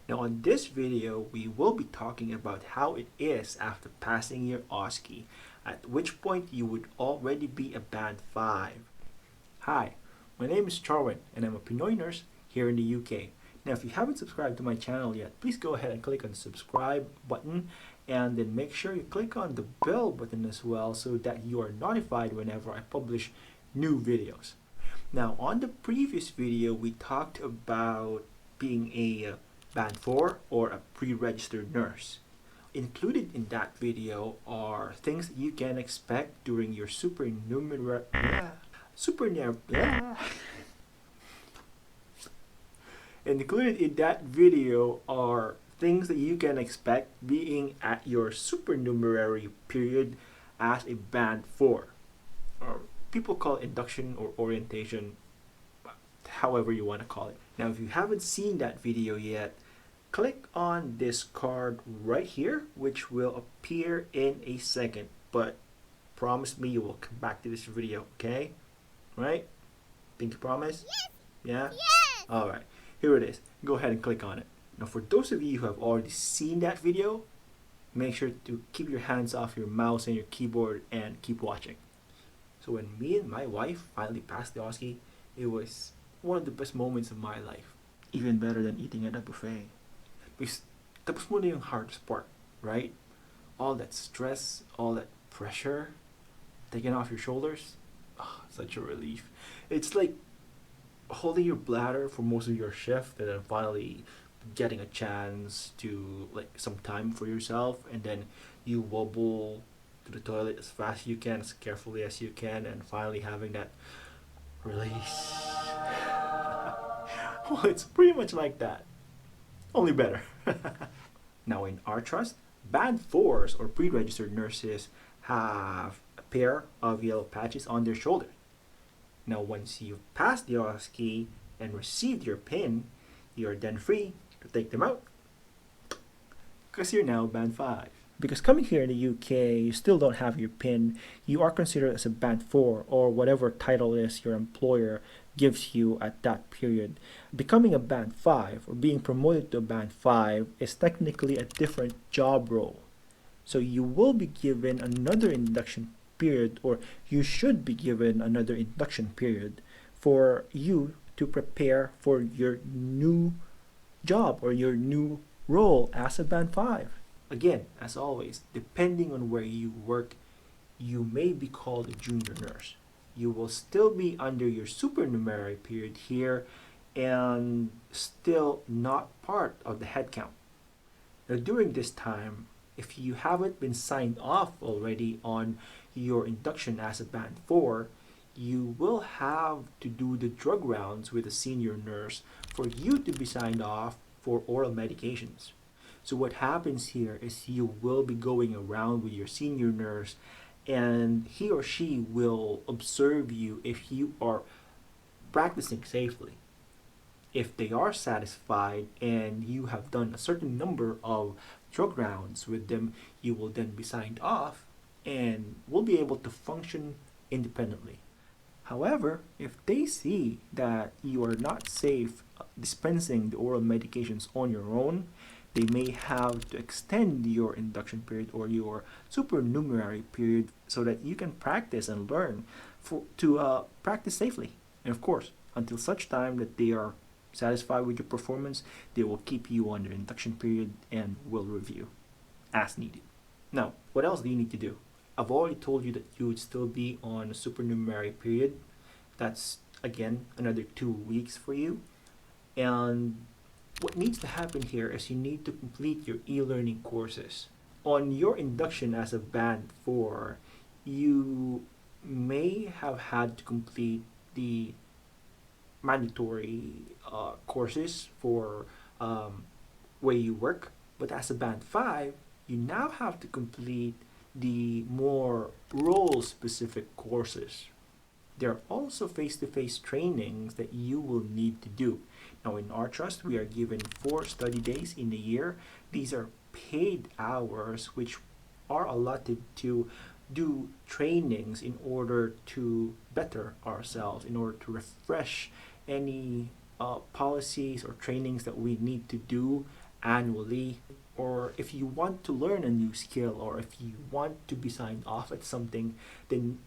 Now on this video, we will be talking about how it is after passing your OSCE, at which point you would already be a Band 5. Hi, my name is Charwin and I'm a Pinoy Nurse here in the UK. Now if you haven't subscribed to my channel yet, please go ahead and click on the subscribe button and then make sure you click on the bell button as well so that you are notified whenever I publish new videos. Now on the previous video, we talked about being a Band 4 or a pre-registered nurse. Included in that video are things that you can expect during your supernumerary included in that video are things that you can expect being at your supernumerary period as a Band 4. Or people call it induction or orientation, however you want to call it. Now if you haven't seen that video yet, click on this card right here, which will appear in a second, but promise me you will come back to this video, okay? Right? Pinky promise? Yes. Yeah? Yes. Alright, here it is. Go ahead and click on it. Now for those of you who have already seen that video, make sure to keep your hands off your mouse and your keyboard and keep watching. So when me and my wife finally passed the OSCE, it was one of the best moments of my life. Even better than eating at a buffet. Because tapos mo na yung hardest part, right? All that stress, all that pressure taken off your shoulders. Oh, such a relief. It's like holding your bladder for most of your shift and then finally getting a chance to some time for yourself, and then you wobble to the toilet as fast as you can, as carefully as you can, and finally having that release. Well, it's pretty much like that, only better. Now in our trust, Band 4s or pre-registered nurses have a pair of yellow patches on their shoulder. Now once you've passed the OSCE and received your pin, you're then free to take them out because you're now Band 5. Because coming here in the UK, you still don't have your pin, you are considered as a Band 4 or whatever title is your employer gives you at that period. Becoming a Band 5 or being promoted to a Band 5 is technically a different job role. So you will be given another induction period, or you should be given another induction period for you to prepare for your new job or your new role as a Band 5. Again, as always, depending on where you work, you may be called a junior nurse. You will still be under your supernumerary period here and still not part of the head count. Now during this time, if you haven't been signed off already on your induction as a Band 4, you will have to do the drug rounds with a senior nurse for you to be signed off for oral medications. So what happens here is you will be going around with your senior nurse, and he or she will observe you if you are practicing safely. If they are satisfied and you have done a certain number of drug rounds with them, you will then be signed off and will be able to function independently. However, if they see that you are not safe dispensing the oral medications on your own, they may have to extend your induction period or your supernumerary period so that you can practice and learn to practice safely. And of course, until such time that they are satisfied with your performance, they will keep you on their induction period and will review as needed. Now, what else do you need to do? I've already told you that you would still be on a supernumerary period. That's, again, another 2 weeks for you. And what needs to happen here is you need to complete your e-learning courses. On your induction as a Band 4, you may have had to complete the mandatory courses for where you work, but as a Band 5, you now have to complete the more role-specific courses. There are also face-to-face trainings that you will need to do. Now in our trust, we are given 4 study days in a year. These are paid hours which are allotted to do trainings in order to better ourselves, in order to refresh any policies or trainings that we need to do annually, or if you want to learn a new skill, or if you want to be signed off at something, then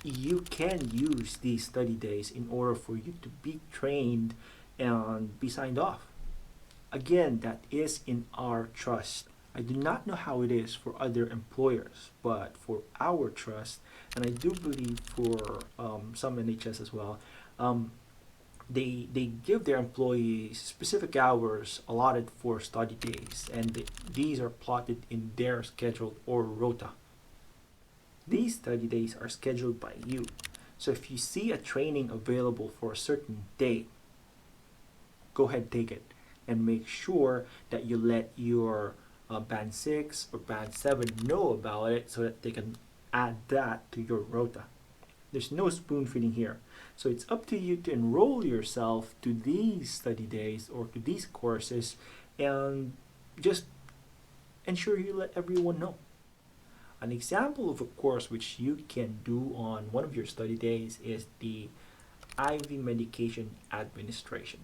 you can use these study days in order for you to be trained and be signed off. Again, that is in our trust. I do not know how it is for other employers, but for our trust, and I do believe for some NHS as well, um, they give their employees specific hours allotted for study days, and these are plotted in their schedule or rota. These study days are scheduled by you. So if you see a training available for a certain date, go ahead and take it, and make sure that you let your band 6 or band 7 know about it so that they can add that to your rota. There's no spoon feeding here. So it's up to you to enroll yourself to these study days or to these courses, and just ensure you let everyone know. An example of a course which you can do on one of your study days is the IV medication administration.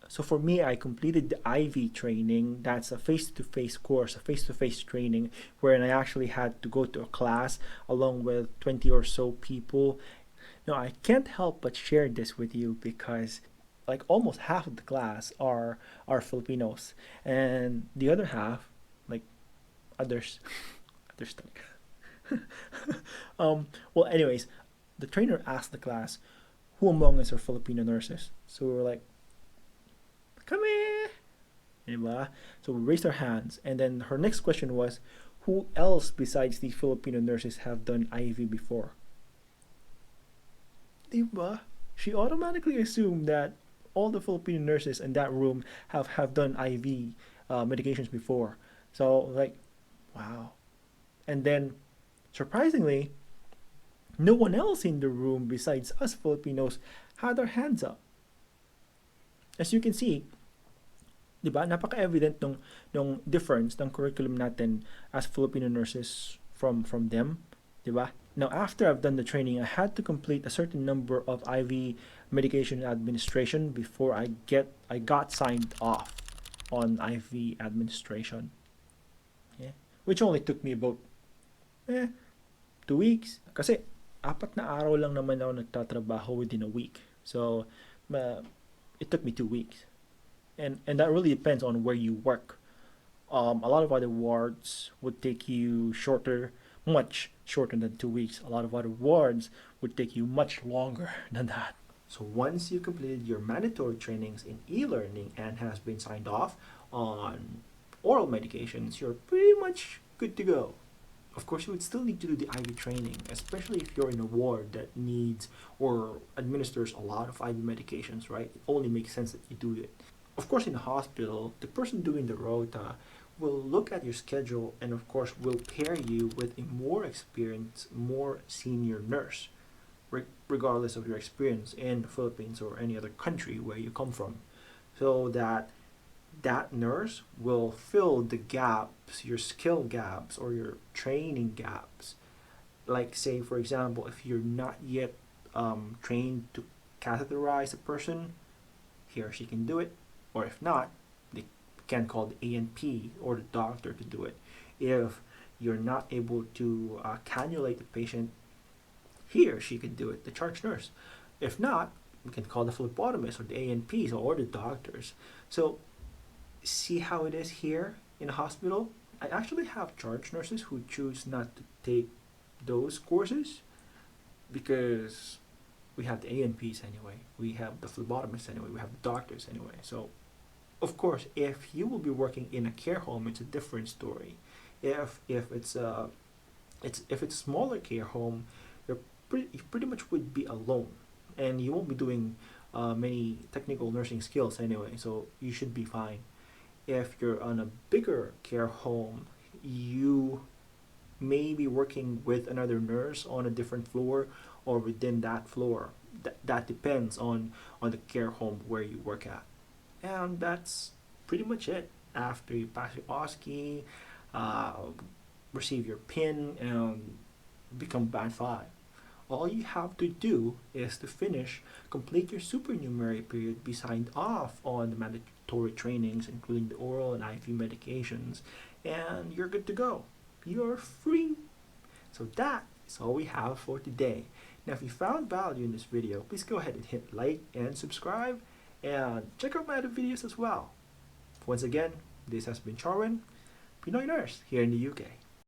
So for me, I completed the IV training. That's a face-to-face course, a face-to-face training, wherein I actually had to go to a class along with 20 or so people. Now, I can't help but share this with you because like almost half of the class are Filipinos, and the other half, like others, others like. Well, anyways, the trainer asked the class, "Who among us are Filipino nurses?" So we were like, "Come here." Diba? So we raised our hands, and then her next question was, "Who else besides these Filipino nurses have done IV before?" Diba? She automatically assumed that all the Filipino nurses in that room have done IV medications before. So like, wow. And then, surprisingly, no one else in the room besides us Filipinos had our hands up. As you can see, di ba, napaka-evident nung difference ng curriculum natin as Filipino nurses from them, di ba? Now, after I've done the training, I had to complete a certain number of IV medication administration before I got signed off on IV administration. Yeah. Which only took me about 2 weeks. Kasi 4 na araw lang naman ako nagtatrabaho within a week. So, it took me 2 weeks. And that really depends on where you work. A lot of other wards would take you much shorter than 2 weeks. A lot of other wards would take you much longer than that. So once you completed your mandatory trainings in e-learning and has been signed off on oral medications, you're pretty much good to go. Of course, you would still need to do the IV training, especially if you're in a ward that needs or administers a lot of IV medications, right? It only makes sense that you do it. Of course, in a hospital, the person doing the rota will look at your schedule and, of course, will pair you with a more experienced, more senior nurse, regardless of your experience in the Philippines or any other country where you come from, so that that nurse will fill the gaps, your skill gaps or your training gaps. Like, say, for example, if you're not yet trained to catheterize a person, he or she can do it. Or if not, they can call the ANP or the doctor to do it. If you're not able to cannulate the patient, he or she can do it, the charge nurse. If not, we can call the phlebotomist or the ANPs or the doctors. So see how it is here in a hospital? I actually have charge nurses who choose not to take those courses because we have the ANPs anyway, we have the phlebotomists anyway, we have the doctors anyway. So of course, if you will be working in a care home, it's a different story. If it's a smaller care home, you pretty much would be alone, and you won't be doing many technical nursing skills anyway. So you should be fine. If you're on a bigger care home, you may be working with another nurse on a different floor or within that floor. That depends on the care home where you work at. And that's pretty much it. After you pass your OSCE, receive your PIN, and become Band 5. All you have to do is to complete your supernumerary period, be signed off on mandatory trainings, including the oral and IV medications, and you're good to go. You're free. So that is all we have for today. Now, if you found value in this video, please go ahead and hit like and subscribe, and check out my other videos as well. Once again, this has been Charwin, Pinoy Nurse here in the UK.